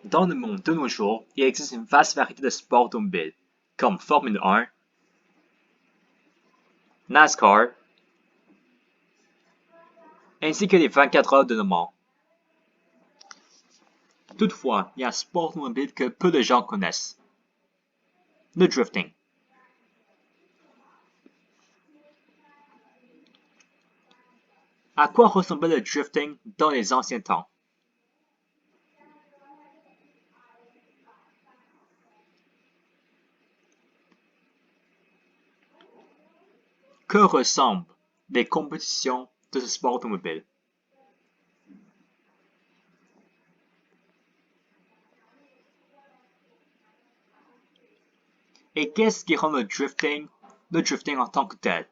Dans le monde de nos jours, il existe une vaste variété de sports automobiles, comme Formule 1, NASCAR, ainsi que les 24 heures de Le Mans. Toutefois, il y a un sport automobile que peu de gens connaissent, le drifting. À quoi ressemblait le drifting dans les anciens temps? Que ressemblent les compétitions de ce sport automobile? Et qu'est-ce qui rend le drifting en tant que tel?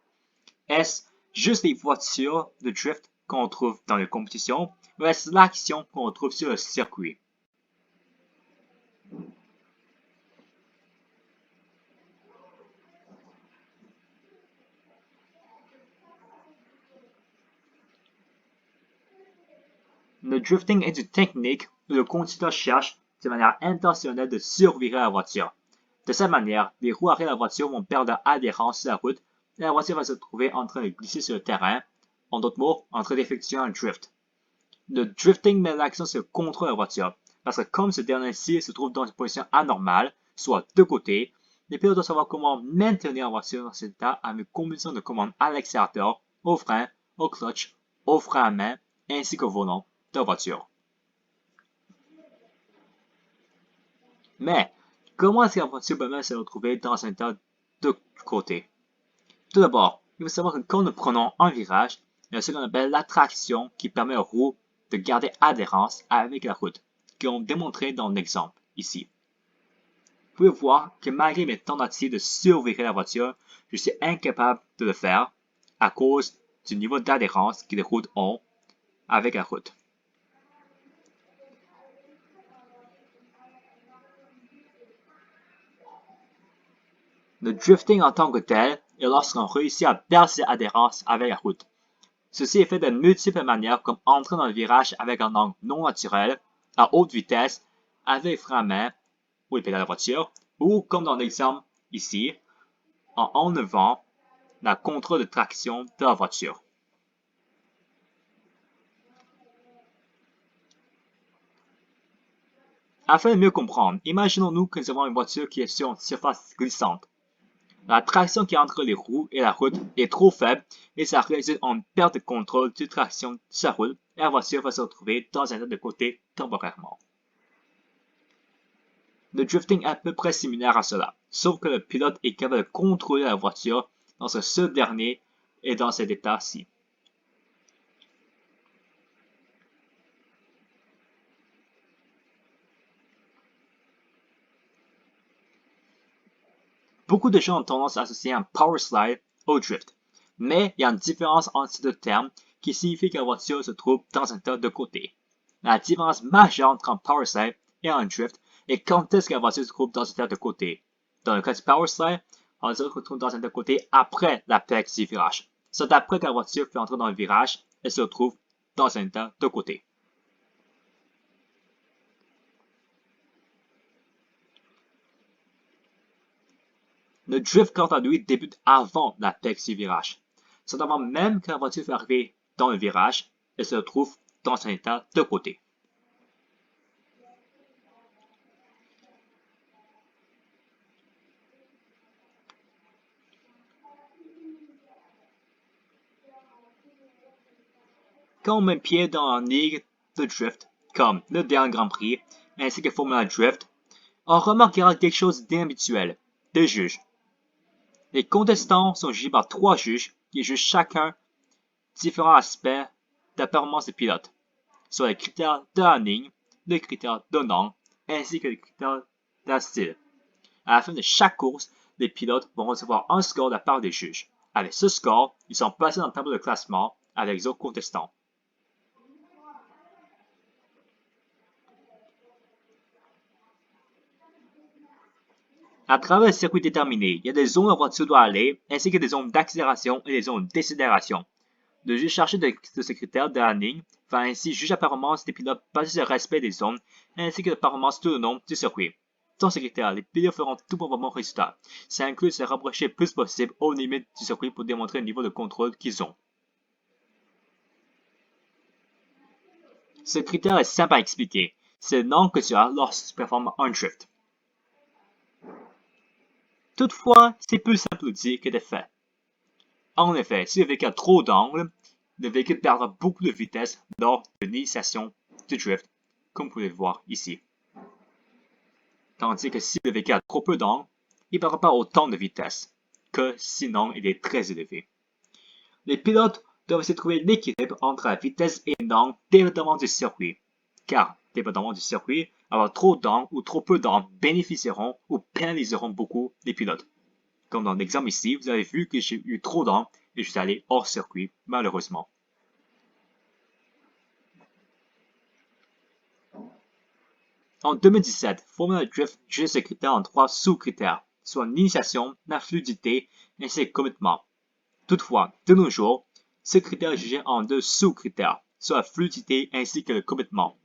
Est-ce juste les voitures de drift qu'on trouve dans les compétitions ou est-ce l'action qu'on trouve sur le circuit? Le drifting est une technique où le conducteur cherche de manière intentionnelle de survirer la voiture. De cette manière, les roues arrière de la voiture vont perdre adhérence sur la route et la voiture va se trouver en train de glisser sur le terrain, en d'autres mots, en train d'effectuer un drift. Le drifting met l'action sur le contrôle de la voiture, parce que comme ce dernier-ci se trouve dans une position anormale, soit de côté, les pilotes doivent savoir comment maintenir la voiture dans cet état avec une combinaison de commandes à l'accélérateur, au frein, au clutch, au frein à main, ainsi qu'au volant de la voiture. Mais, comment est-ce que la voiture peut même se retrouver dans un état de côté? Tout d'abord, il faut savoir que quand nous prenons un virage, il y a ce qu'on appelle l'attraction qui permet aux roues de garder adhérence avec la route, qu'on démontré dans l'exemple ici. Vous pouvez voir que malgré mes tentatives de survirer la voiture, je suis incapable de le faire à cause du niveau d'adhérence que les roues ont avec la route. Le drifting en tant que tel est lorsqu'on réussit à perdre ses adhérences avec la route. Ceci est fait de multiples manières comme entrer dans le virage avec un angle non naturel, à haute vitesse, avec les freins à main ou les pédales de la voiture, ou comme dans l'exemple ici, en enlevant la contrôle de traction de la voiture. Afin de mieux comprendre, imaginons-nous que nous avons une voiture qui est sur une surface glissante. La traction qui est entre les roues et la route est trop faible et ça résulte en perte de contrôle de traction sur la route et la voiture va se retrouver dans un état de côté temporairement. Le drifting est à peu près similaire à cela, sauf que le pilote est capable de contrôler la voiture lorsque ce dernier est dans cet état-ci. Beaucoup de gens ont tendance à associer un power slide au drift, mais il y a une différence entre ces deux termes qui signifie que la voiture se trouve dans un état de côté. La différence majeure entre un power slide et un drift est quand est-ce que la voiture se trouve dans un état de côté. Dans le cas du power slide, on se retrouve dans un état de côté après l'apex du virage. C'est après que la voiture fait entrer dans le virage, elle se retrouve dans un état de côté. Le drift, quant à lui, débute avant l'apex du virage. C'est avant même que la voiture fait arriver dans le virage, elle se retrouve dans un état de côté. Quand on met pied dans un ligue de drift, comme le dernier Grand Prix, ainsi que Formula Drift, on remarquera quelque chose d'inhabituel, des juges. Les contestants sont jugés par 3 juges qui jugent chacun différents aspects de la performance des pilotes, soit les critères de la ligne, les critères de nom, ainsi que les critères de style. À la fin de chaque course, les pilotes vont recevoir un score de la part des juges. Avec ce score, ils sont placés dans le tableau de classement avec les autres contestants. À travers le circuit déterminé, il y a des zones où la voiture doit aller, ainsi que des zones d'accélération et des zones de décélération. Le juge chargé de ce critère de la ligne va ainsi juger la performance des pilotes basée sur le respect des zones ainsi que la performance tout au long du circuit. Dans ce critère, les pilotes feront tout pour avoir bon résultat. Ça inclut de se rapprocher le plus possible aux limites du circuit pour démontrer le niveau de contrôle qu'ils ont. Ce critère est simple à expliquer. C'est le nombre que tu as lorsque tu performes un drift. Toutefois, c'est plus simple de dire que de fait. En effet, si le véhicule a trop d'angle, le véhicule perdra beaucoup de vitesse lors de l'initiation du drift, comme vous pouvez le voir ici. Tandis que si le véhicule a trop peu d'angle, il ne perdra pas autant de vitesse que sinon il est très élevé. Les pilotes doivent essayer de trouver l'équilibre entre la vitesse et l'angle dépendamment du circuit. Car, dépendamment du circuit, avoir trop d'angle ou trop peu d'angle bénéficieront ou pénaliseront beaucoup les pilotes. Comme dans l'exemple ici, vous avez vu que j'ai eu trop d'angle et je suis allé hors circuit, malheureusement. En 2017, Formula Drift jugeait ce critère en 3 sous-critères, soit l'initiation, la fluidité ainsi que le commitment. Toutefois, de nos jours, ce critère est jugé en 2 sous-critères, soit la fluidité ainsi que le commitment.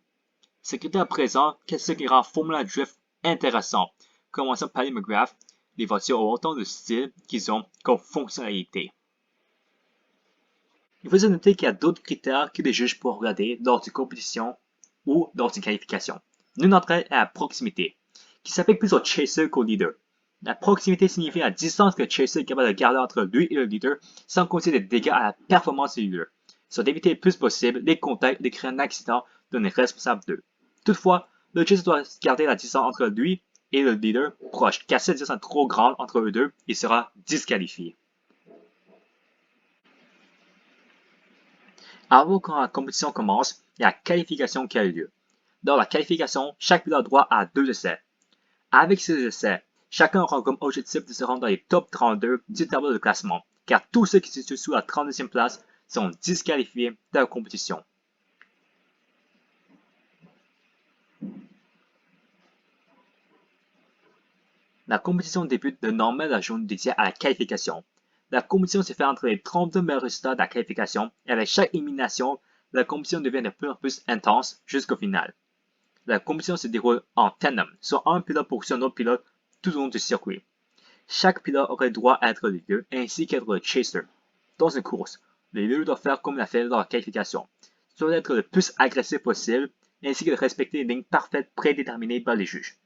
Ces critères présentent ce qui rend Formula Drift intéressant, commençant par les McGrath, les voitures ont autant de style qu'ils ont comme fonctionnalité. Il faut noter qu'il y a d'autres critères que les juges pourront regarder lors d'une compétition ou lors d'une qualification. L'une d'entre elles est la proximité, qui s'applique plus au chaser qu'au leader. La proximité signifie la distance que le chaser est capable de garder entre lui et le leader sans causer des dégâts à la performance du leader, soit d'éviter le plus possible les contacts et de créer un accident dont il est responsable d'eux. Toutefois, le chaser doit garder la distance entre lui et le leader proche, car si la distance est trop grande entre eux deux, il sera disqualifié. Avant que la compétition commence, il y a la qualification qui a eu lieu. Dans la qualification, chaque pilote a droit à 2 essais. Avec ces essais, chacun aura comme objectif de se rendre dans les top 32 du tableau de classement, car tous ceux qui se situent sous la 32e place sont disqualifiés de la compétition. La compétition débute le lendemain de la journée dédiée à la qualification. La compétition se fait entre les 32 meilleurs résultats de la qualification et avec chaque élimination, la compétition devient de plus en plus intense jusqu'au final. La compétition se déroule en tandem, soit un pilote poursuit un autre pilote tout au long du circuit. Chaque pilote aurait droit à être le leader ainsi qu'être le chaser. Dans une course, le leader doit faire comme il a fait dans la qualification, soit être le plus agressif possible ainsi que de respecter les lignes parfaites prédéterminées par les juges.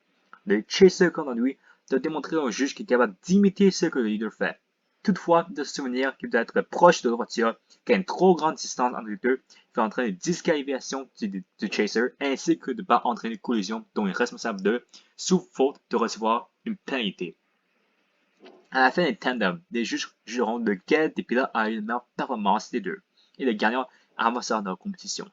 Le chaser, quant à lui, doit démontrer au juge qu'il est capable d'imiter ce que le leader fait. Toutefois, de se souvenir qu'il doit être proche de la voiture, qu'il y a une trop grande distance entre les deux, fait entraîner une disqualification du chaser, ainsi que de ne pas entraîner une collision dont il est responsable de, sous faute de recevoir une pénalité. À la fin des tandems, les juges jugeront lequel des pilotes a eu la meilleure performance des deux, et le gagnant avancera dans la compétition.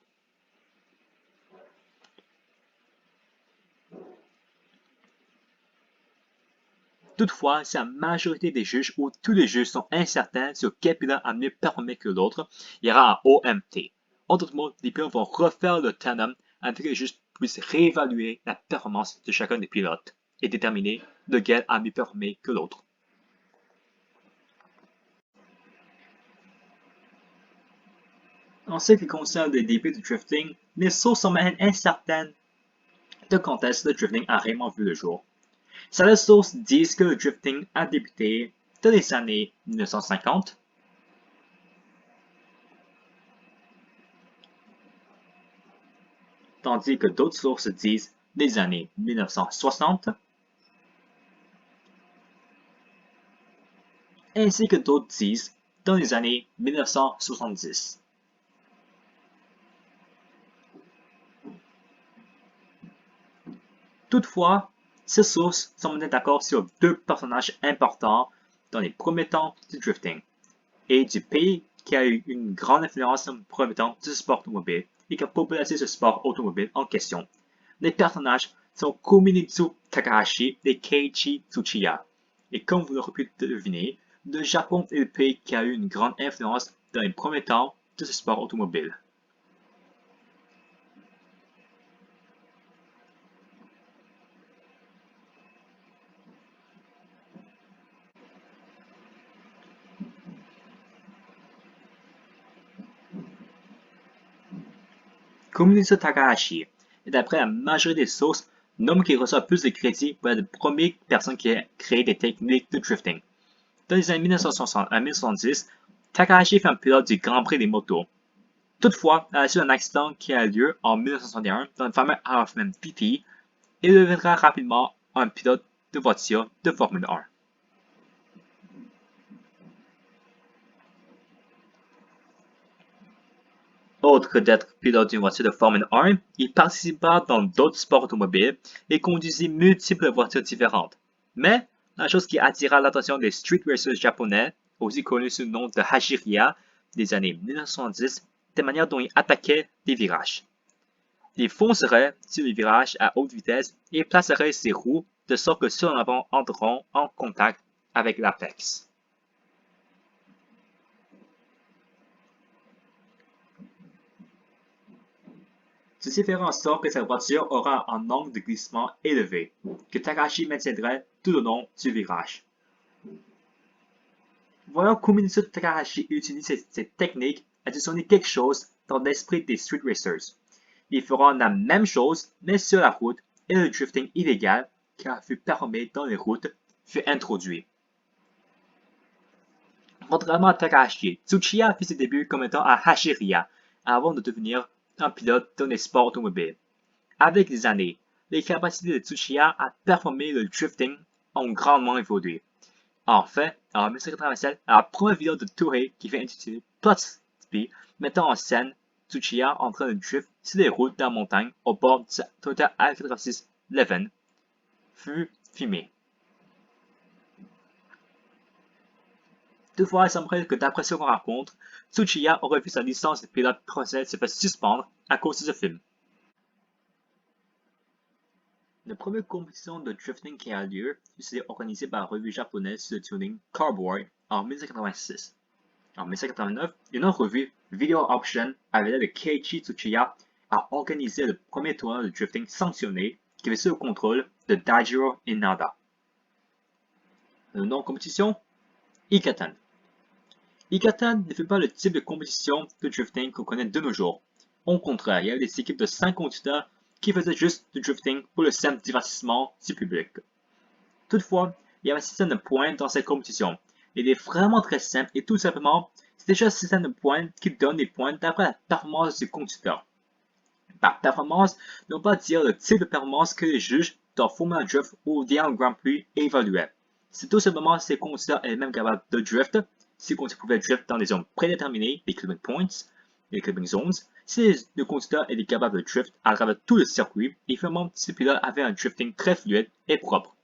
Toutefois, si la majorité des juges ou tous les juges sont incertains sur quel pilote a mieux performé que l'autre, il y aura un OMT. En d'autres mots, les pilotes vont refaire le tandem afin que les juges puissent réévaluer la performance de chacun des pilotes et déterminer lequel a mieux performé que l'autre. En ce qui concerne les débuts du drifting, les sources sont même incertaines de quand est-ce que le drifting a réellement vu le jour. Certaines sources disent que le drifting a débuté dans les années 1950, tandis que d'autres sources disent les années 1960, ainsi que d'autres disent dans les années 1970. Toutefois, ces sources semblent d'accord sur deux personnages importants dans les premiers temps du drifting et du pays qui a eu une grande influence dans les premiers temps du sport automobile et qui a popularisé ce sport automobile en question. Les personnages sont Kuminitsu Takahashi et Keiichi Tsuchiya. Et comme vous l'aurez pu deviner, le Japon est le pays qui a eu une grande influence dans les premiers temps de ce sport automobile. Komitsu Takahashi est, d'après la majorité des sources, l'homme qui reçoit plus de crédit pour être la première personne qui a créé des techniques de drifting. Dans les années 1960 à 1970, Takahashi fait un pilote du Grand Prix des motos. Toutefois, à la suite d'un accident qui a lieu en 1961 dans le fameux Halfman PT, il deviendra rapidement un pilote de voiture de Formule 1. Autre que d'être pilote d'une voiture de Formule 1, il participa dans d'autres sports automobiles et conduisit multiples voitures différentes. Mais la chose qui attira l'attention des street racers japonais, aussi connus sous le nom de Hashiriya, des années 1970, la manière dont il attaquait les virages. Il foncerait sur les virages à haute vitesse et placerait ses roues de sorte que ceux en avant entreront en contact avec l'apex. Ceci ferait en sorte que sa voiture aura un angle de glissement élevé, que Takahashi maintiendrait tout au long du virage. Voyons comment Takahashi utilise cette technique à additionner quelque chose dans l'esprit des street racers. Ils feront la même chose, mais sur la route, et le drifting illégal, qui a fut permis dans les routes, fut introduit. Contrairement à Takahashi, Tsuchiya fit ses débuts comme étant à Hashiriya, avant de devenir un pilote dans les sports automobiles. Avec les années, les capacités de Tsuchiya à performer le drifting ont grandement évolué. En fait, en 1987, la première vidéo de Toei qui fait intitulée Plus Speed mettant en scène Tsuchiya en train de drift sur les routes de la montagne au bord de sa Toyota A86 Leven fut filmée. Toutefois, il semblerait que d'après ce qu'on raconte, Tsuchiya aurait vu sa licence de pilote professionnel se faire suspendre à cause de ce film. La première compétition de drifting qui a lieu fut organisée par la revue japonaise sur le tuning Carboy en 1986. En 1989, une autre revue, Video Option, avec l'aide de Keiichi Tsuchiya, a organisé le premier tournoi de drifting sanctionné qui avait sous le contrôle de Daijiro Inada. Le nom de compétition, Ikaten. Ikaten ne fut pas le type de compétition de drifting qu'on connaît de nos jours. Au contraire, il y avait des équipes de 5 conducteurs qui faisaient juste du drifting pour le simple divertissement du public. Toutefois, il y avait un système de points dans cette compétition. Il est vraiment très simple et tout simplement, c'est déjà un système de points qui donne des points d'après la performance du conducteur. Par performance, ne veut pas dire le type de performance que les juges dans Formula Drift ou dans Grand Prix évaluaient. C'est tout simplement si le conducteur est même capable de drift, si le conducteur pouvait drift dans des zones prédéterminées, les clipping points, les clipping zones, si le conducteur était capable de drift à travers tout le circuit, et finalement ce pilote avait un drifting très fluide et propre.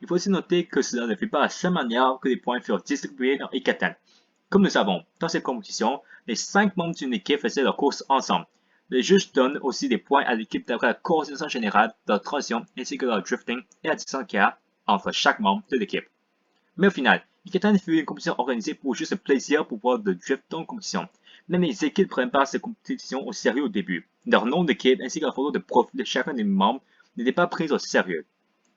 Il faut aussi noter que cela ne fut pas la seule manière que les points furent distribués dans Ikaten. Comme nous savons, dans cette compétition, les 5 membres d'une équipe faisaient leur course ensemble. Les juges donnent aussi des points à l'équipe d'après la coordination générale de leur transition ainsi que leur drifting et la distance qu'il y a entre chaque membre de l'équipe. Mais au final, Ikaten fut une compétition organisée pour juste le plaisir pour pouvoir de drift dans la compétition. Même les équipes ne prennent pas cette compétition au sérieux au début. Leur nom d'équipe ainsi que la photo de profil de chacun des membres n'étaient pas prises au sérieux.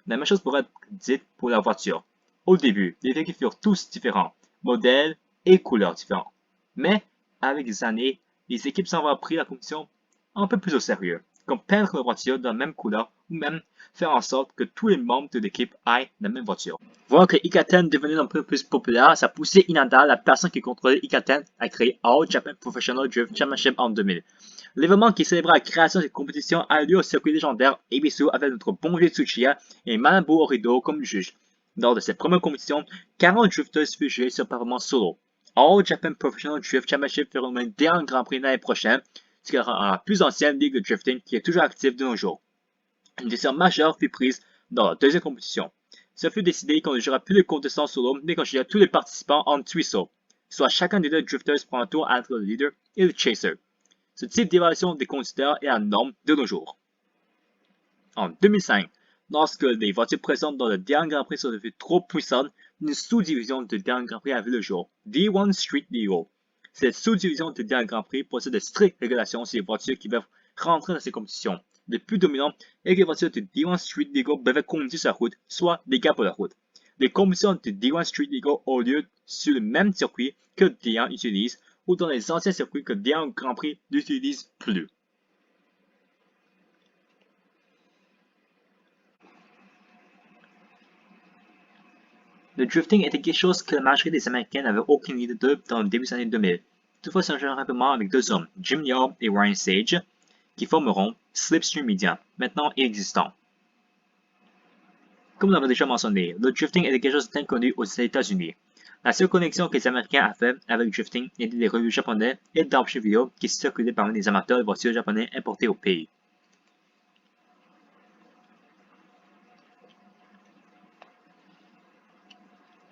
La même chose pourrait être dite pour la voiture. Au début, les véhicules furent tous différents, modèles et couleurs différents. Mais, avec les années, les équipes s'en vont pris la compétition un peu plus au sérieux, comme peindre la voiture de la même couleur ou même faire en sorte que tous les membres de l'équipe aient la même voiture. Voir que Ikaten devenait un peu plus populaire, ça a poussé Inada, la personne qui contrôlait Ikaten, à créer All Japan Professional Drift Championship en 2000. L'événement qui célébrait la création de cette compétition a lieu au circuit légendaire Ebisu avec notre bon vieux Tsuchiya et Manabu Horido comme juge. Lors de cette première compétition, 40 drifters furent jugés sur performance solo. All Japan Professional Drift Championship fera le dernier Grand Prix l'année prochaine, ce qui rend la plus ancienne ligue de drifting qui est toujours active de nos jours. Une décision majeure fut prise dans la deuxième compétition. Ce fut décidé qu'on ne jouera plus de contestants solo, mais qu'on jouera tous les participants en tuisso, soit chacun des deux drifters prend un tour entre le leader et le chaser. Ce type d'évaluation des conducteurs est la norme de nos jours. En 2005, lorsque les voitures présentes dans le dernier Grand Prix sont devenues trop puissantes, une sous-division du dernier Grand Prix a vu le jour, D1 Street Legal. Cette sous-division du dernier Grand Prix possède de strictes régulations sur les voitures qui peuvent rentrer dans ces compétitions. Le plus dominant est que les voitures de D1 Street Legal peuvent conduire sur la route, soit des gars pour la route. Les compétitions de D1 Street Legal ont lieu sur le même circuit que D1 utilise, ou dans les anciens circuits que D1 Grand Prix n'utilise plus. Le drifting était quelque chose que la majorité des Américains n'avaient aucune idée de dans le début des années 2000. Toutefois, c'est un jeu rapidement avec deux hommes, Jim Yao et Ryan Sage, qui formeront Slipstream Media, maintenant inexistant. Comme nous l'avons déjà mentionné, le drifting était quelque chose d'inconnu aux États-Unis. La seule connexion que les Américains avaient avec le drifting était des revues japonais et d'archives vidéo qui circulaient parmi les amateurs de voitures japonais importés au pays.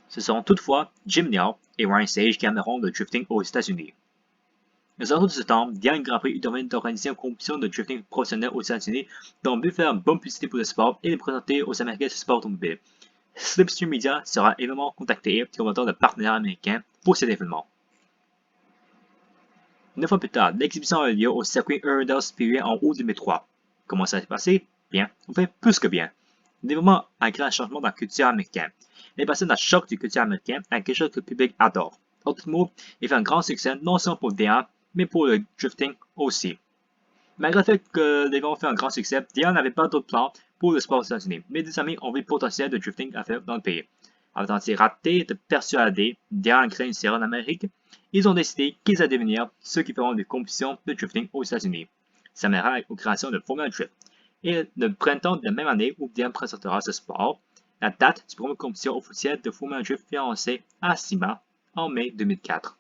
Ce seront toutefois Jim Liao et Ryan Sage qui amèneront le drifting aux États-Unis. Aux alentours de ce temps, Diane Grand Prix eut envie d'organiser une compétition de drifting professionnel aux États-Unis dont le but de faire une bonne publicité pour le sport et de présenter aux Américains ce sport automobile. Slipstream Media sera également contacté comme auteur de partenaires américains pour cet événement. 9 mois plus tard, l'exhibition a eu lieu au circuit Earldale Speedway en août 2003. Comment ça s'est passé? Bien, enfin plus que bien. L'événement a créé un changement dans la culture américaine. Il est passé d'un choc du culture américain à quelque chose que le public adore. En tout mot, il fait un grand succès non seulement pour Diane, mais pour le drifting aussi. Malgré le fait que l'événement fait un grand succès, Diane n'avait pas d'autres plans pour le sport aux États-Unis, mais des amis ont vu le potentiel de drifting à faire dans le pays. Avant de rater de persuader Diane à créer une série en Amérique, ils ont décidé qu'ils allaient devenir ceux qui feront des compétitions de drifting aux États-Unis. Ça mènera aux créations de Formula Drift. Et le printemps de la même année où Diane présentera ce sport, la date du première compétition officielle de Formula Drift fut annoncée à SIMA en mai 2004.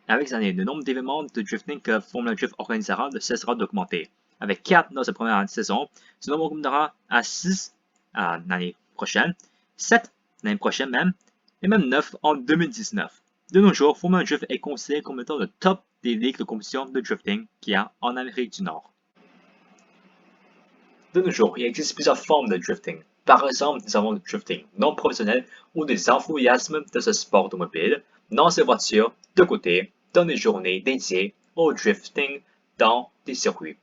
Avec les années, le nombre d'événements de drifting que Formula Drift organisera ne cessera d'augmenter. Avec 4 dans sa première saison, ce nombre augmentera à 6 l'année prochaine, 7 l'année prochaine même, et même 9 en 2019. De nos jours, Formula Drift est considéré comme étant le top des ligues de compétition de drifting qu'il y a en Amérique du Nord. De nos jours, il existe plusieurs formes de drifting. Par exemple, nous avons le drifting non professionnel ou des enthousiasmes de ce sport automobile dans ces voitures de côté dans des journées dédiées au drifting dans des circuits.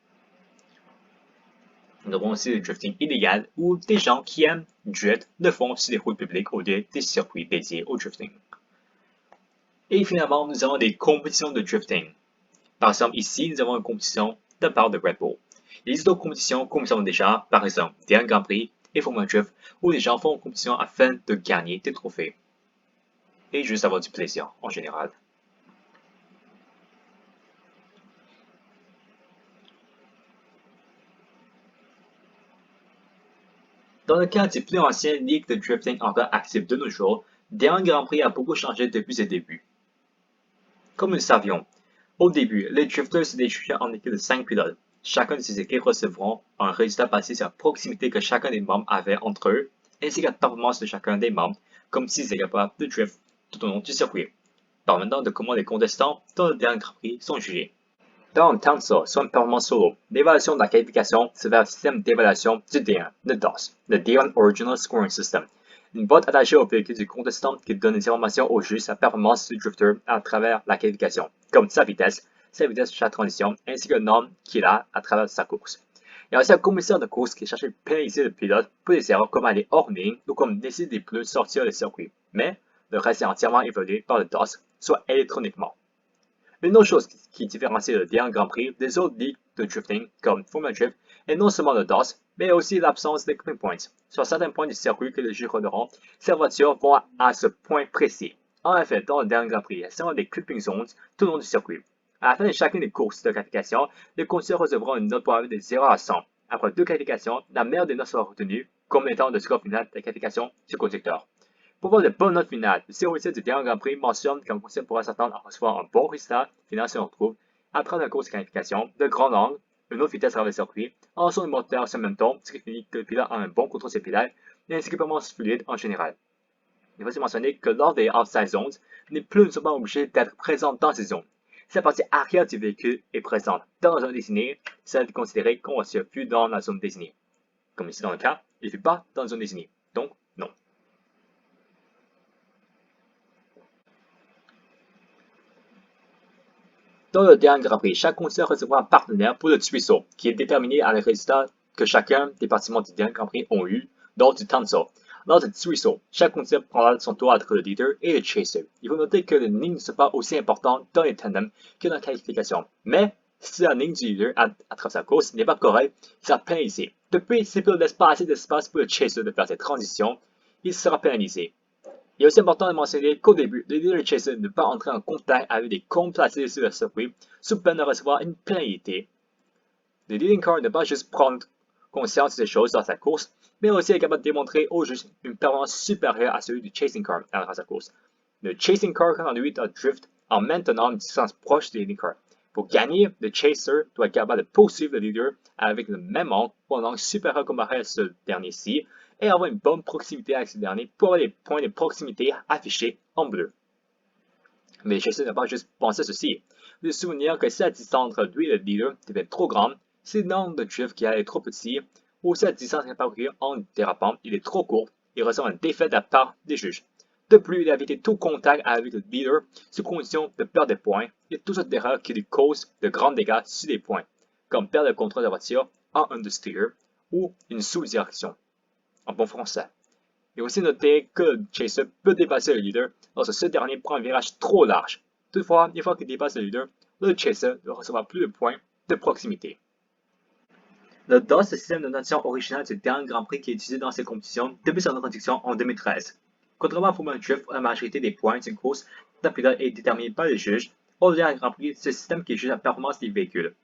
Nous avons aussi le drifting illégal où des gens qui aiment drift le font sur des routes publiques au lieu des circuits dédiés au drifting. Et finalement, nous avons des compétitions de drifting. Par exemple, ici, nous avons une compétition de part de Red Bull. Il existe d'autres compétitions, comme nous savons déjà, par exemple, Diane Grand Prix et Formula Drift, où les gens font une compétition afin de gagner des trophées. Et juste avoir du plaisir, en général. Dans le cas des plus anciennes ligues de drifting encore actives de nos jours, Diane Grand Prix a beaucoup changé depuis ses débuts. Comme nous le savions, au début, les drifters se déchuchaient en équipe de 5 pilotes. Chacun de ces équipes recevront un résultat basé sur la proximité que chacun des membres avait entre eux, ainsi que la performance de chacun des membres, comme s'ils étaient capables de drift tout au long du circuit. Parlons maintenant de comment les contestants dans le dernier Grand Prix sont jugés. Dans un TANSO, soit une performance solo, l'évaluation de la qualification se fait au système d'évaluation du D1, le DOS, le D1 Original Scoring System. Une boîte attachée au véhicule du contestant qui donne des informations au juge sur la performance du drifter à travers la qualification, comme sa vitesse de chaque transition, ainsi que le nombre qu'il a à travers sa course. Il y a aussi un commissaire de course qui cherche à pénaliser le pilote pour des erreurs comme aller hors ligne ou comme laisser des pneus sortir du circuit. Mais le reste est entièrement évalué par le DOS, soit électroniquement. Une autre chose qui différencie le D1 Grand Prix des autres ligues de drifting comme Formula Drift est non seulement le DOS, mais aussi l'absence de clipping points. Sur certains points du circuit que les juges regarderont, ces voitures vont à ce point précis. En effet, dans le D1 Grand Prix, il y a seulement des clipping zones tout au long du circuit. À la fin de chacune des courses de qualification, les conducteurs recevront une note pour de 0 à 100. Après 2 qualifications, la meilleure des notes sera retenue comme étant le score final de la qualification du conducteur. Pour voir de bonnes notes finales, le COC du dernier Grand Prix mentionne qu'un conducteur pourra s'attendre à recevoir un bon résultat final si on retrouve, après la course de qualification, de grand angle, une autre vitesse à travers le circuit, en son moteur sur le même temps, ce qui signifie que le pilote a un bon contrôle sur ses pédales, et ainsi que performance fluide en général. Il faut aussi mentionner que lors des outside zones, les pneus ne sont pas obligés d'être présents dans ces zones. Si la partie arrière du véhicule est présente dans la zone désignée, ça va être considéré comme un circuit dans la zone désignée. Comme ici dans le cas, il ne fait pas dans la zone désignée, donc non. Dans le dernier Grand Prix, chaque conducteur recevra un partenaire pour le tuisseau, qui est déterminé à les résultats que chacun des participants du dernier Grand Prix ont eu lors du TANSO. Lors du tuisseau, chaque conducteur prendra son tour entre le leader et le chaser. Il faut noter que les lignes ne sont pas aussi importantes dans les tandems que dans la qualification, mais Si la ligne du leader à travers sa course n'est pas correcte, il sera pénalisé. De plus, s'il ne laisse pas assez d'espace pour le chaser de faire ses transitions, il sera pénalisé. Il est aussi important de mentionner qu'au début, le leader chaser ne peut pas entrer en contact avec des comptes placés sur le circuit sous peine de recevoir une pénalité. Le leading car ne peut pas juste prendre conscience de ces choses dans sa course, mais aussi est capable de démontrer au juge une performance supérieure à celui du chasing car dans sa course. Le chasing car conduit à drift en maintenant une distance proche du leading car. Pour gagner, le chaser doit être capable de poursuivre le leader avec le même angle ou un angle supérieur comparé à ce dernier-ci et avoir une bonne proximité avec ce dernier pour avoir les points de proximité affichés en bleu. Mais le chaser n'a pas juste pensé à ceci. Il faut se souvenir que si la distance entre lui et le leader devient trop grande, si le nombre de drift qui est trop petit, ou si la distance à parcourir en dérapant il est trop courte, il ressent un défait de la part des juges. De plus, il a évité tout contact avec le leader sous condition de perdre des points et toute autre erreur qui lui cause de grands dégâts sur les points, comme perdre le contrôle de la voiture en understeer ou une sous-direction, en bon français. Il faut aussi noter que le chaser peut dépasser le leader lorsque ce dernier prend un virage trop large. Toutefois, une fois qu'il dépasse le leader, le chaser ne recevra plus de points de proximité. Le DOS, le système de notation original du dernier Grand Prix qui est utilisé dans ces compétitions depuis son introduction en 2013. Contrairement à Formula Drift, où la majorité des points d'une course d'un pilote est déterminée par les juges, au dernier Grand Prix, c'est le système qui juge la performance des véhicules.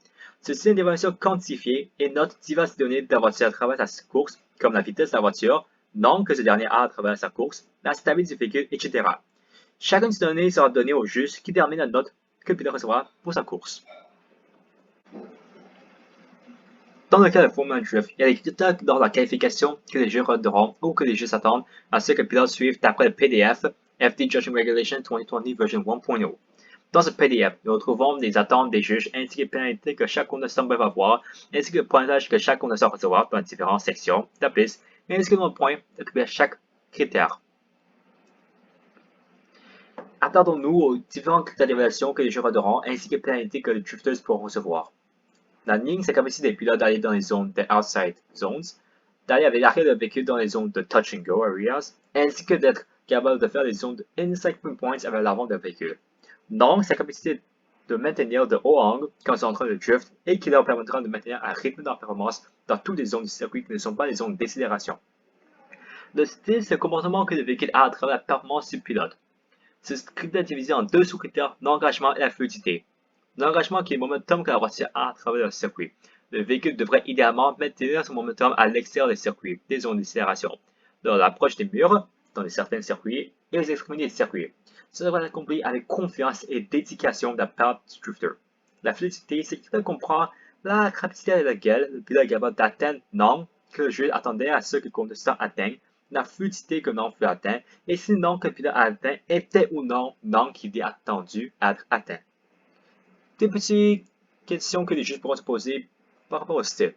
Ce système d'évaluation quantifié et note diverses données de la voiture à travers sa course, comme la vitesse de la voiture, l'angle que ce dernier a à travers sa course, la stabilité du véhicule, etc. Chacune de ces données sera donnée au juge qui détermine la note que le pilote recevra pour sa course. Dans le cas de Formula Drift, il y a des critères lors de la qualification que les juges regarderont ou que les juges s'attendent à ce que le pilote suive d'après le PDF FD Judging Regulation 2020 version 1.0. Dans ce PDF, nous retrouvons les attentes des juges ainsi que les pénalités que chaque conducteur va avoir, ainsi que le pointage que chaque conducteur recevra dans les différentes sections de la piste, ainsi que le nombre de points attribués à chaque critère. Attardons-nous aux différents critères d'évaluation que les juges regarderont ainsi que les pénalités que les drifters pourront recevoir. La ligne, c'est capacité des pilotes d'aller dans les zones de outside zones, d'aller avec l'arrière de véhicule dans les zones de touch and go areas, ainsi que d'être capable de faire les zones de inside points avec l'avant d'un véhicule. Donc, sa capacité de maintenir de haut angle quand c'est en train de drift et qui leur permettra de maintenir un rythme de performance dans toutes les zones du circuit qui ne sont pas les zones d'accélération. Le style, c'est le comportement que le véhicule a à travers la performance du pilote. Ce critère est divisé en deux sous-critères, l'engagement et la fluidité. L'engagement qui est le momentum que la voiture a à travers le circuit. Le véhicule devrait idéalement maintenir son momentum à l'extérieur des circuits, des zones d'accélération, dans l'approche des murs, dans certains circuits et aux extrémités des circuits. Cela devrait être accompli avec confiance et dédication de la part du drifter. La fluidité, c'est qu'il comprend la rapidité avec laquelle le pilote est capable d'atteindre l'angle que le juge attendait à ce que le conducteur atteigne, la fluidité que l'angle fut atteint, et si l'angle que le pilote a atteint était ou non l'angle qui est attendu à être atteint. Des petites questions que les juges pourront se poser par rapport au style.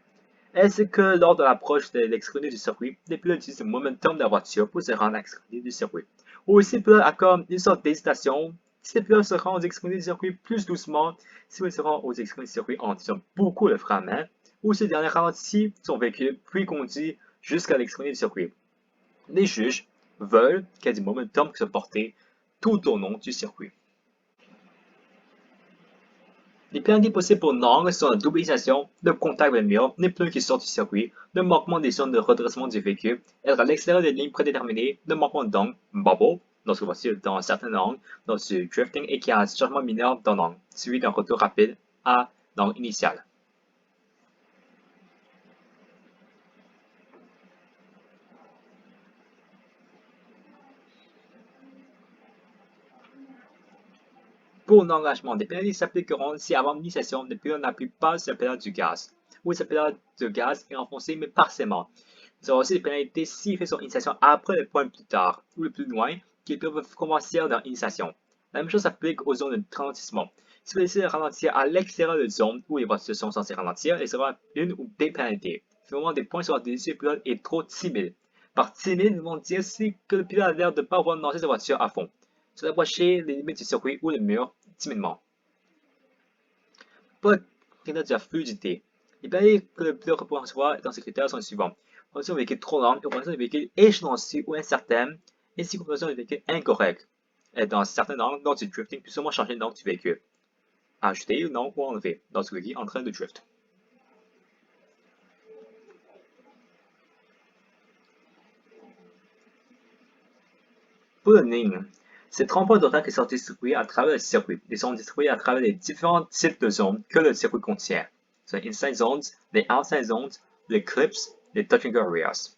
Est-ce que lors de l'approche de l'extrémité du circuit, les pilotes utilisent le momentum de la voiture pour se rendre à l'extrémité du circuit? Ou si le pilote a comme une sorte d'hésitation, si le pilote se rend aux extrémités du circuit plus doucement, si il se rend aux extrémités du circuit en utilisant beaucoup le frein à main, ou si le dernier ralentit son véhicule puis conduit jusqu'à l'extrémité du circuit. Les juges veulent qu'il y ait du momentum qui soit porté tout au long du circuit. Les pénalités possibles pour l'angle sont la double-initiation, le contact avec le mur, les pneus qui sortent du circuit, le manquement des zones de redressement du véhicule, être à l'extérieur des lignes prédéterminées, le manquement d'angle, bubble, lorsque voici dans un certain angle, dans du drifting et qui a un changement mineur dans l'angle, suivi d'un retour rapide à l'angle initial. Pour l'engagement, des pénalités s'appliqueront si avant l'initiation, le pilote n'appuie pas sur le pédale du gaz, ou si le pédale de gaz est enfoncé mais partiellement. Il y aura aussi des pénalités s'il fait son initiation après le point plus tard, ou le plus loin, qu'il peut commencer dans l'initiation. La même chose s'applique aux zones de ralentissement. Si vous décidez de ralentir à l'extérieur de zone où les voitures sont censées ralentir, il sera une ou des pénalités. Finalement, des points seront déduits si le pilote est trop timide. Par timide, nous allons dire si que le pilote a l'air de ne pas vouloir lancer sa voiture à fond. Se approcher les limites du circuit ou le mur timidement. Pour le critère de la fluidité, les pénalités que le pilote peut recevoir dans ces critères sont les suivants. Condition de véhicule trop lent, condition de véhicule échéancier ou incertaine, ainsi que condition de véhicule incorrect. Et dans certains angles, lors du drifting, peut seulement changer l'angle du véhicule. ajouter, non ou enlever dans ce qui est en train de drift. Pour le naming, ces 30 points total qui sont distribués à travers le circuit. Ils sont distribués à travers les différents types de zones que le circuit contient. Les inside zones, les outside zones, les clips, les touching areas.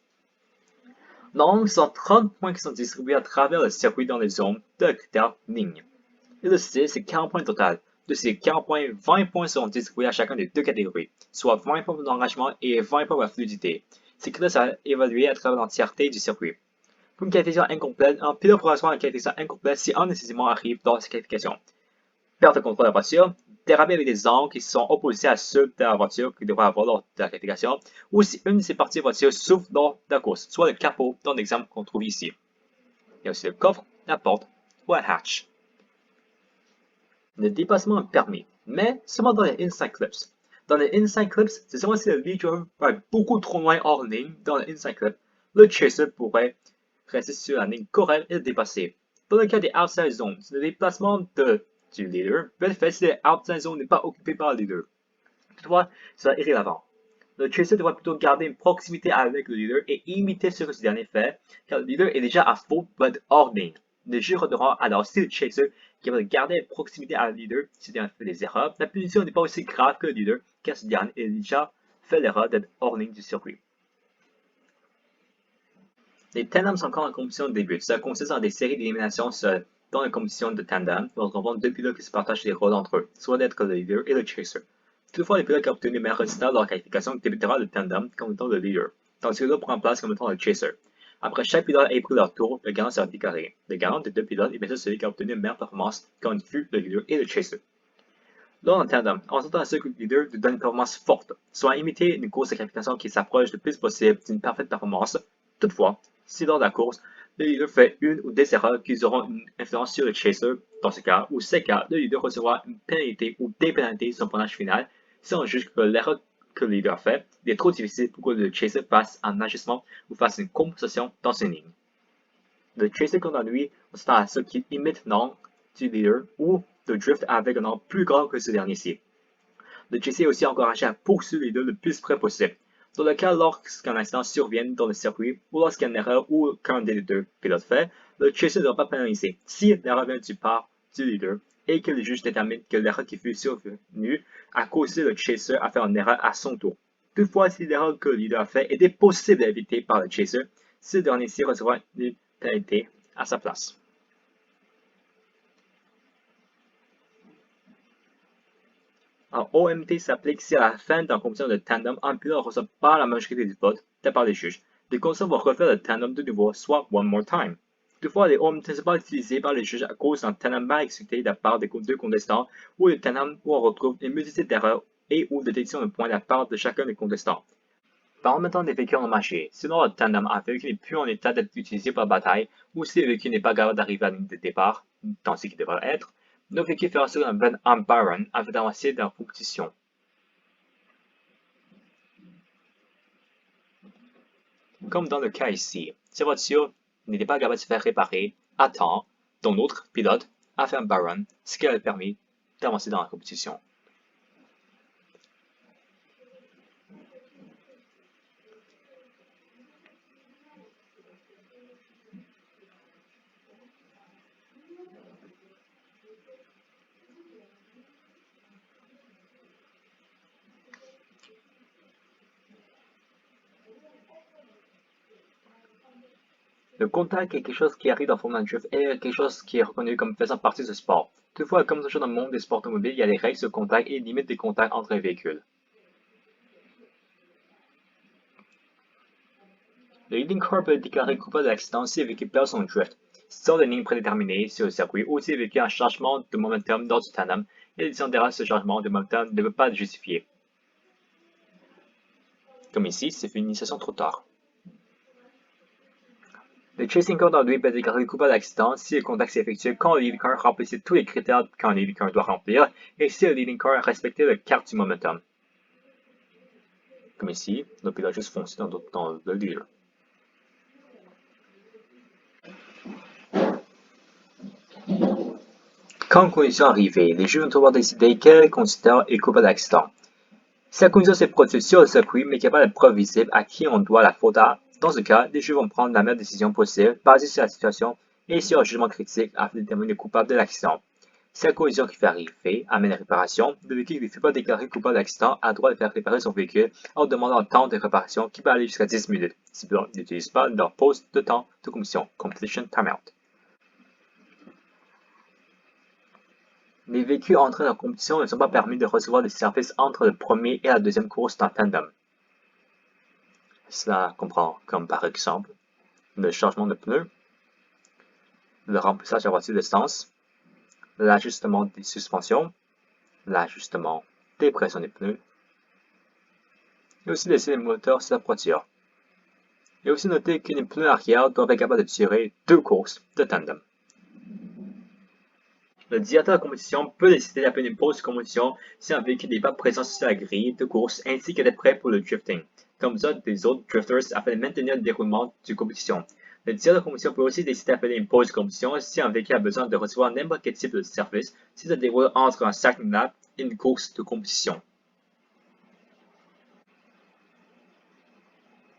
Donc, ce sont 30 points qui sont distribués à travers le circuit dans les zones de critère ligne. Et le C, c'est 40 points total. De ces 40 points, 20 points seront distribués à chacun des deux catégories, soit 20 points pour l'engagement et 20 points pour la fluidité. Ces critères sont évalués à travers l'entièreté du circuit. Pour une qualification incomplète, un pilote pourra recevoir une qualification incomplète si un nécessairement arrive dans cette qualification. Perte de contrôle de la voiture, déraper avec des angles qui sont opposés à ceux de la voiture qu'il devrait avoir lors de la qualification, ou si une de ces parties de voiture souffre lors de la course, soit le capot dans l'exemple qu'on trouve ici. Il y a aussi le coffre, la porte ou un hatch. Le dépassement est permis, mais seulement dans les inside clips. Dans les inside clips, c'est seulement si le leader va beaucoup trop loin hors ligne dans le inside clip, le chaser pourrait rester sur la ligne correcte et le dépasser. Dans le cas des outside zones, le déplacement du leader peut être fait si le outside zone n'est pas occupé par le leader. Toutefois, c'est irrélevant. Le chaser devrait plutôt garder une proximité avec le leader et imiter ce que ce dernier fait, car le leader est déjà à faute pour être hors ligne. Le juge redonnera alors si le chaser qui va garder une proximité à le leader, si ce dernier fait des erreurs, la punition n'est pas aussi grave que le leader, car ce dernier a déjà fait l'erreur d'être hors ligne du circuit. Les tandems sont encore en compétition de début. Ça consiste en des séries d'éliminations dans la compétition de tandem, où on rencontre deux pilotes qui se partagent les rôles entre eux, soit d'être le leader et le chaser. Toutefois, les pilotes qui ont obtenu les meilleurs résultats lors de la qualification débutera le tandem comme étant le leader, tandis que l'autre prend place comme étant le chaser. Après chaque pilote ait pris leur tour, le gagnant sera déclaré. Le gagnant des deux pilotes est bien sûr celui qui a obtenu une meilleure performance quand il fut le leader et le chaser. Lors d'un tandem, on s'entend à ce que le leader donne une performance forte, soit imiter une course de qualification qui s'approche le plus possible d'une parfaite performance. Toutefois, si lors de la course, le leader fait une ou des erreurs qui auront une influence sur le chaser, dans ce cas ou ces cas, le leader recevra une pénalité ou des pénalités sur son ponnage final si on juge que l'erreur que le leader fait est trop difficile pour que le chaser fasse un ajustement ou fasse une compensation dans ses lignes. Le chaser quant à lui, on s'attend à ce qu'il imite l'angle du leader ou le drift avec un angle plus grand que ce dernier-ci. Le chaser est aussi encouragé à poursuivre le leader le plus près possible. Dans le cas lorsqu'un incident survient dans le circuit ou lorsqu'il y a une erreur ou qu'un des deux pilotes fait, le chaser ne doit pas pénaliser si l'erreur vient du part du leader et que le juge détermine que l'erreur qui fut survenue a causé le chaser à faire une erreur à son tour. Toutefois, si l'erreur que le leader a fait était possible à éviter par le chaser, ce dernier-ci recevra une pénalité à sa place. Un OMT s'applique si à la fin d'un compétition de tandem, un pilote ne reçoit pas la majorité des votes de par les juges. Les conditions vont refaire le tandem de nouveau, soit one more time. Toutefois, les OMT ne sont pas utilisés par les juges à cause d'un tandem mal exécuté de la part des deux contestants ou le tandem où on retrouve une multitude d'erreurs et ou de détection de points de la part de chacun des contestants. Par mettant des véhicules endommagés, sinon le tandem un véhicule n'est plus en état d'être utilisé pour la bataille ou si le véhicule n'est pas capable d'arriver à la ligne de départ, dans ce qui devrait être, le véhicule fera sur un Baron afin d'avancer dans la compétition. Comme dans le cas ici, cette voiture n'était pas capable de se faire réparer à temps, donc notre pilote a fait un Baron, ce qui a permis d'avancer dans la compétition. Le contact est quelque chose qui arrive dans Formula Drift et quelque chose qui est reconnu comme faisant partie du sport. Toutefois, comme toujours dans le monde des sports automobiles, il y a des règles de contact et limites des contacts entre les véhicules. Le leading car peut être déclaré coupable de l'accident si le véhicule perd son drift, sur des lignes prédéterminées sur le circuit ou si le véhicule a un changement de momentum dans du tandem et la décision derrière ce changement de momentum ne peut pas être justifiée. Comme ici, c'est une initiation trop tard. Le chasing car dans lui peut être déclaré coupable d'accident si le contact s'est effectué quand le leading car remplissait tous les critères qu'un leading car doit remplir et si le leading car respectait le quart du momentum. Comme ici, le pilote a juste foncé dans le leader. Quand condition arrivée, les juges vont devoir décider quel conducteur est coupable d'accident. Si la condition s'est produite sur le circuit mais qu'il n'y a pas de preuve visible à qui on doit la faute à, dans ce cas, les juges vont prendre la meilleure décision possible basée sur la situation et sur un jugement critique afin de déterminer le coupable de l'accident. Si la collision qui fait arriver amène à réparation, le véhicule qui ne fut pas déclaré coupable d'accident a le droit de faire réparer son véhicule en demandant un temps de réparation qui peut aller jusqu'à 10 minutes si pilote n'utilise pas leur pause de temps de compétition, competition timeout. Les véhicules entrés en compétition ne sont pas permis de recevoir des services entre le premier et la deuxième course en tandem. Cela comprend comme par exemple le changement de pneus, le remplissage de la voiture d'essence, l'ajustement des suspensions, l'ajustement des pressions des pneus, et aussi laisser les moteurs sur la voiture. Et aussi noter que les pneus arrière doivent être capables de tirer 2 courses de tandem. Le directeur de compétition peut décider d'appeler une pause de compétition si un véhicule n'est pas présent sur la grille de course ainsi que d'être prêt pour le drifting. Comme ça, des autres drifters afin de maintenir le déroulement de compétition. Le directeur de compétition peut aussi décider d'appeler une pause de compétition si un véhicule a besoin de recevoir n'importe quel type de service si ça déroule entre un starting lap et une course de compétition.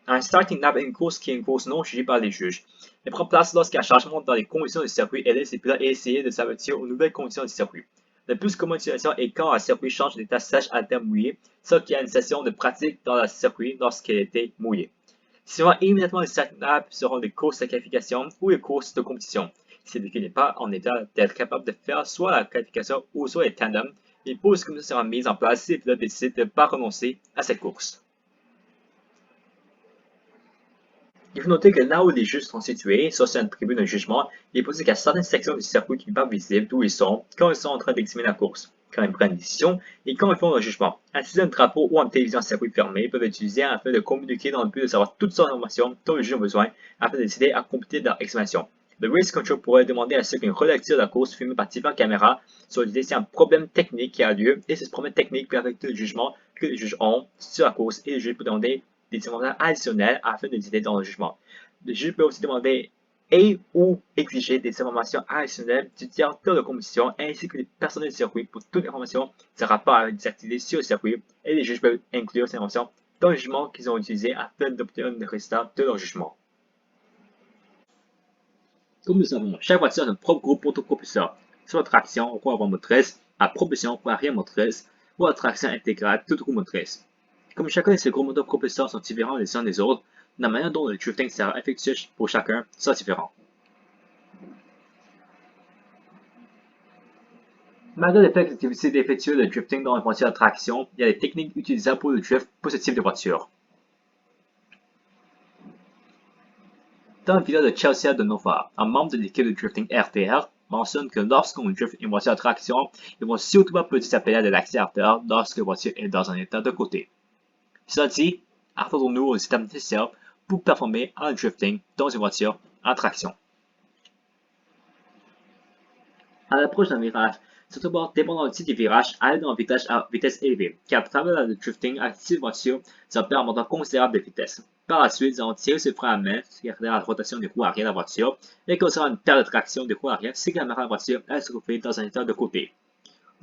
Un starting lap est une course qui est une course non jugée par les juges. Elle prend place lorsqu'il y a un changement dans les conditions du circuit et laisse les pilotes essayer de s'habituer aux nouvelles conditions du circuit. La plus commune situation est quand un circuit change d'état sèche à l'état mouillé, sauf qu'il y a une session de pratique dans le circuit lorsqu'il était mouillé. Suivant immédiatement les starting laps seront des courses de qualification ou des courses de compétition. Si le véhicule n'est pas en état d'être capable de faire soit la qualification ou soit les tandems, les pauses comme ça seront mises en place si les pilotes décident de ne pas renoncer à cette course. Il faut noter que là où les juges sont situés, soit sur une tribune de jugement, il est possible qu'il y a certaines sections du circuit qui ne sont pas visibles d'où ils sont quand ils sont en train d'examiner la course, quand ils prennent une décision et quand ils font un jugement. Un système de drapeau ou une télévision circuit fermé peuvent être utilisés afin de communiquer dans le but de savoir toutes sortes d'informations dont les juges ont besoin afin de décider à compléter leur examination. Le Race Control pourrait demander à ceux qu'une relecture de la course filmée par différentes caméras soit utilisée si un problème technique qui a lieu et ce problème technique peut affecter le jugement que les juges ont sur la course et les juges peuvent demander des informations additionnelles afin de décider dans le jugement. Le juge peut aussi demander et ou exiger des informations additionnelles du directeur de compétition ainsi que des personnels du circuit pour toute information qui a rapport avec des activités sur le circuit et les juges peuvent inclure ces informations dans le jugement qu'ils ont utilisé afin d'obtenir le résultat de leur jugement. Comme nous savons, chaque voiture a son propre groupe autopropulseur, soit à traction roue avant motrice, à propulsion roue arrière motrice ou à traction intégrale toute roue motrice. Comme chacun de ces groupes autopropulseurs sont différents les uns des autres, la manière dont le drifting sera effectué pour chacun sera différent. Malgré le fait que c'est difficile d'effectuer le drifting dans une voiture à traction, il y a des techniques utilisables pour le drift pour ce type de voiture. Dans le vidéo de Chelsea de Nova, un membre de l'équipe de drifting RTR mentionne que lorsqu'on drift une voiture à traction, ils vont surtout pas petit appeler de l'accélérateur lorsque la voiture est dans un état de côté. Cela dit, attendons-nous aux étapes nécessaires pour performer en drifting dans une voiture en traction. À l'approche d'un virage, c'est d'abord dépendant du type de virage, aller dans un virage à vitesse élevée, car à travers le drifting avec cette voiture, ça perd un montant considérable de vitesse. Par la suite, nous allons tirer ce frein à main, ce qui la rotation des roues arrière de la voiture, et concernant une perte de traction des roues arrière, c'est que la voiture elle se trouve dans un état de côté.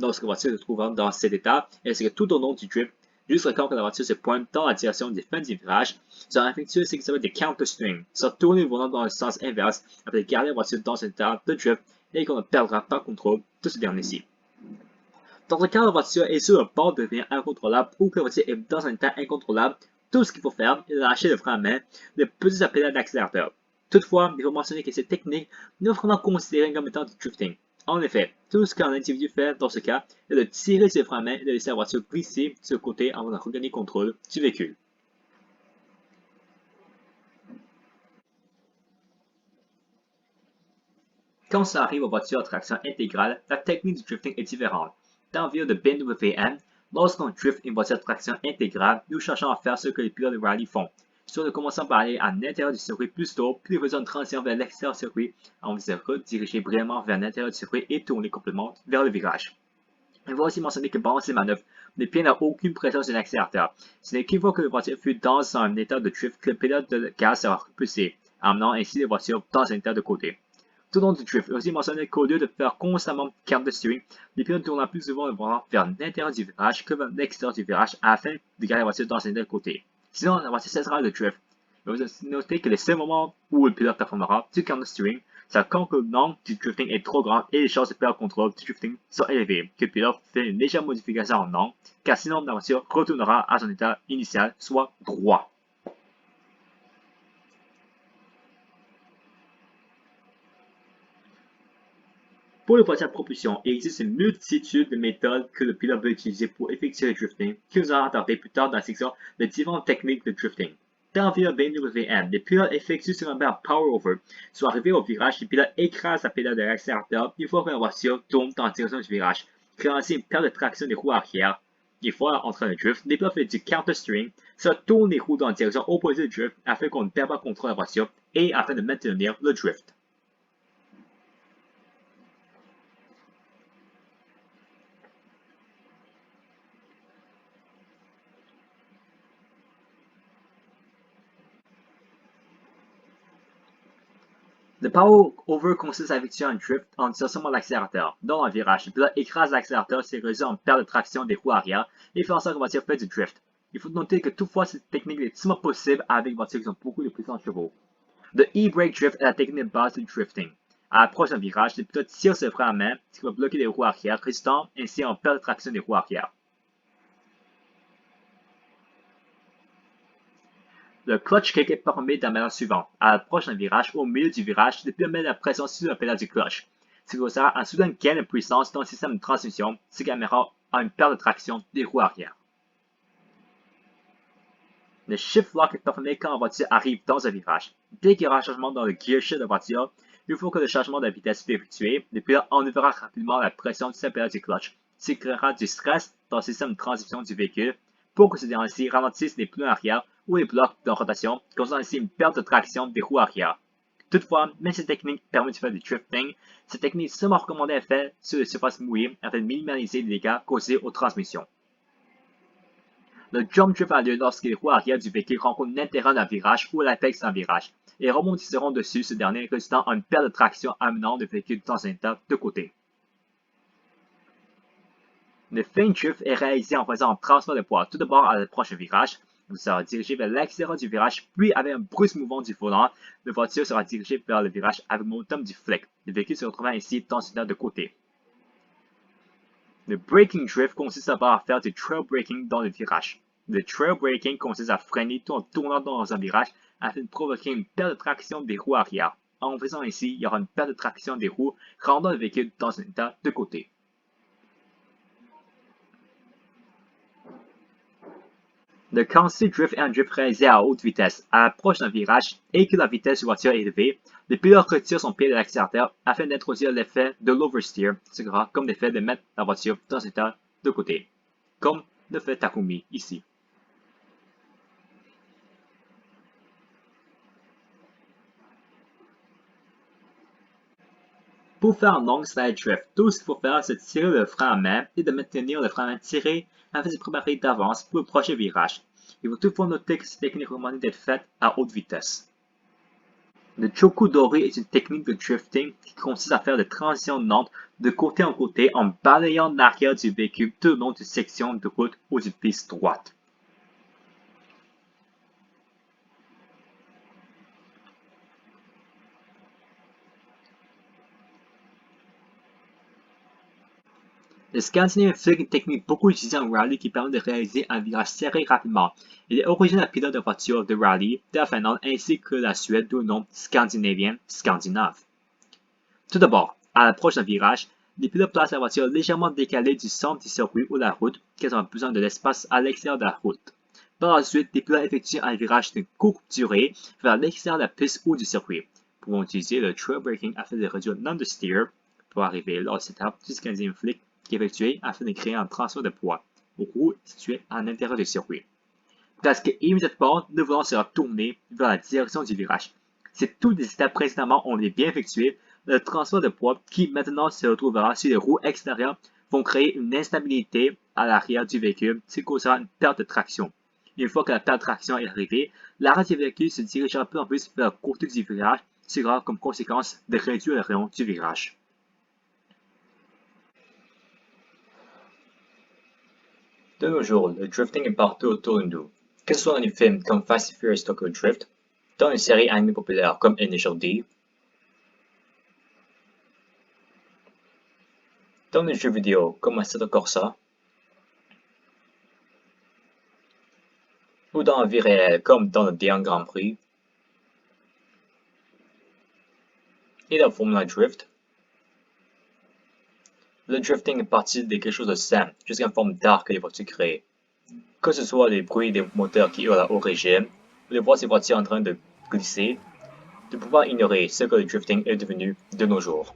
Lorsque la voiture se trouve dans cet état, elle serait tout au long du drift, jusqu'à quand la voiture se pointe dans la direction des fins du virage, ça va effectuer ce qui s'appelle des counter-swing, ça va tourner le volant dans le sens inverse afin de garder la voiture dans cet état de drift et qu'on ne perdra pas contrôle de ce dernier-ci. Dans le cas où la voiture est sur le bord de devenir incontrôlable ou que la voiture est dans un état incontrôlable, tout ce qu'il faut faire est de lâcher le frein à main, de petit appeler d'accélérateur. Toutefois, il faut mentionner que cette technique n'est pas vraiment considérée comme étant du drifting. En effet, tout ce qu'un individu fait dans ce cas est de tirer ses freins à main et de laisser la voiture glisser sur le côté avant de regagner contrôle du véhicule. Quand ça arrive aux voitures à traction intégrale, la technique du drifting est différente. Dans le vidéo de BNWN, lorsqu'on drift une voiture à traction intégrale, nous cherchons à faire ce que les pilotes de rallye font. Soit de commencer par aller à l'intérieur du circuit plus tôt, puis faisant une transition vers l'extérieur du circuit, on se rediriger brièvement vers l'intérieur du circuit et tourner complètement vers le virage. Il va aussi mentionner que pendant ces manœuvres, le pied n'a aucune pression sur l'accélérateur. Ce n'est qu'une fois que la voiture fut dans un état de drift que le pédale de gaz sera repoussé, amenant ainsi la voiture dans un état de côté. Tout au long du drift, aussi mentionné qu'au lieu de faire constamment counter steering, les pilotes tournent plus souvent le volant vers l'intérieur du virage que vers l'extérieur du virage afin de garder la voiture dans un côté. Sinon, la voiture cessera de drift. Vous notez que les seuls moments où le pilote performera du counter steering, c'est quand l'angle du drifting est trop grand et les chances de perdre le contrôle du drifting sont élevées, que le pilote fait une légère modification en angle, car sinon la voiture retournera à son état initial, soit droit. Pour les voitures à propulsion, il existe une multitude de méthodes que le pilote peut utiliser pour effectuer le drifting, que nous allons aborder plus tard dans la section de différentes techniques de drifting. Dans le VWM, les pilotes effectuent ce qu'on appelle un power over. Soit arrivé au virage, les pilotes écrasent la pédale de l'accélérateur une fois que la voiture tourne dans la direction du virage, créant ainsi une perte de traction des roues arrière. Une fois en train de drift, les pilotes font du counter steering, soit tournent les roues dans la direction opposée du drift afin qu'on ne perde pas le contrôle de la voiture et afin de maintenir le drift. Le power over consiste à effectuer un drift en utilisant seulement l'accélérateur. Dans un virage, le pilote écrase l'accélérateur, c'est réduit en perte de traction des roues arrière et fait en sorte que la voiture fait du drift. Il faut noter que toutefois cette technique est seulement possible avec des voitures qui ont beaucoup de puissance de chevaux. Le e-brake drift est la technique de base du drifting. À l'approche d'un virage, le pilote tire ses freins à main, ce qui va bloquer les roues arrière, résultant ainsi en perte de traction des roues arrière. Le clutch kick est performé de la manière suivante. À l'approche d'un virage, au milieu du virage, le pilote met la pression sur la pédale du clutch. Ce qui causera un soudain gain de puissance dans le système de transmission, ce qui amènera à une perte de traction des roues arrière. Le shift lock est performé quand la voiture arrive dans un virage. Dès qu'il y aura un changement dans le gear shift de la voiture, il faut que le changement de vitesse soit effectué. Le pilote enlèvera rapidement la pression de sa pédale du clutch, ce qui créera du stress dans le système de transmission du véhicule pour que ce dernier ralentisse les pneus arrière ou les blocs de rotation, causant ainsi une perte de traction des roues arrière. Toutefois, même cette technique permet de faire du drifting, cette technique est seulement recommandée à faire sur les surfaces mouillées afin de minimaliser les dégâts causés aux transmissions. Le jump drift a lieu lorsque les roues arrière du véhicule rencontrent l'intérieur d'un virage ou l'apex d'un virage et rebondisseront dessus ce dernier, résultant en une perte de traction amenant le véhicule dans un état de côté. Le feint drift est réalisé en faisant un transfert de poids tout d'abord à l'approche du virage. Vous sera dirigé vers l'extérieur du virage, puis avec un brusque mouvement du volant, la voiture sera dirigée vers le virage avec le momentum du flick. Le véhicule se retrouvera ainsi dans un état de côté. Le braking drift consiste d'abord à faire du trail braking dans le virage. Le trail braking consiste à freiner tout en tournant dans un virage afin de provoquer une perte de traction des roues arrière. En faisant ainsi, il y aura une perte de traction des roues, rendant le véhicule dans un état de côté. Le constant drift est un drift réalisé à haute vitesse, à l'approche d'un virage et que la vitesse de la voiture est élevée. Le pilote retire son pied de l'accélérateur afin d'introduire l'effet de l'oversteer, ce sera comme l'effet de mettre la voiture dans un état de côté, comme le fait Takumi ici. Pour faire un long slide drift, tout ce qu'il faut faire, c'est tirer le frein à main et de maintenir le frein à main tiré afin de se préparer d'avance pour le prochain virage. Il faut toutefois noter que cette technique est recommandée d'être faite à haute vitesse. Le choku doré est une technique de drifting qui consiste à faire des transitions lentes de côté en côté en balayant l'arrière du véhicule tout le long d'une section de route ou d'une piste droite. Le Scandinavian Flick est une technique beaucoup utilisée en rallye qui permet de réaliser un virage serré rapidement. Il est originaire pilote de voitures de rallye de la Finlande ainsi que la Suède, d'où le nom scandinavien, scandinave. Tout d'abord, à l'approche d'un virage, les pilotes placent la voiture légèrement décalée du centre du circuit ou de la route, car ont besoin de l'espace à l'extérieur de la route. Par la suite, les pilotes effectuent un virage de courte durée vers l'extérieur de la piste ou du circuit. Pouvons utiliser le trail braking afin de réduire l'understeer pour arriver lors de cette étape du Scandinavian Flick qui est effectué afin de créer un transfert de poids aux roues situées à l'intérieur du circuit. Presque immédiatement, le volant sera tourné vers la direction du virage. Si tous les étapes précédemment ont été bien effectuées, le transfert de poids qui maintenant se retrouvera sur les roues extérieures vont créer une instabilité à l'arrière du véhicule, ce qui causera une perte de traction. Une fois que la perte de traction est arrivée, l'arrière du véhicule se dirigera peu en plus vers le côté du virage tirera comme conséquence de réduire le rayon du virage. De nos jours, le drifting est partout autour de nous, que ce soit dans les films comme Fast and Furious Tokyo Drift, dans une série animée populaire comme Initial D, dans des jeux vidéo comme Assetto Corsa, ou dans la vie réelle comme dans le D1 Grand Prix, et dans Formula Drift. Le drifting est parti de quelque chose de simple jusqu'à une forme d'art que les voitures créent. Que ce soit les bruits des moteurs qui hurlent à haut régime, ou de voir ces voitures en train de glisser, de pouvoir ignorer ce que le drifting est devenu de nos jours.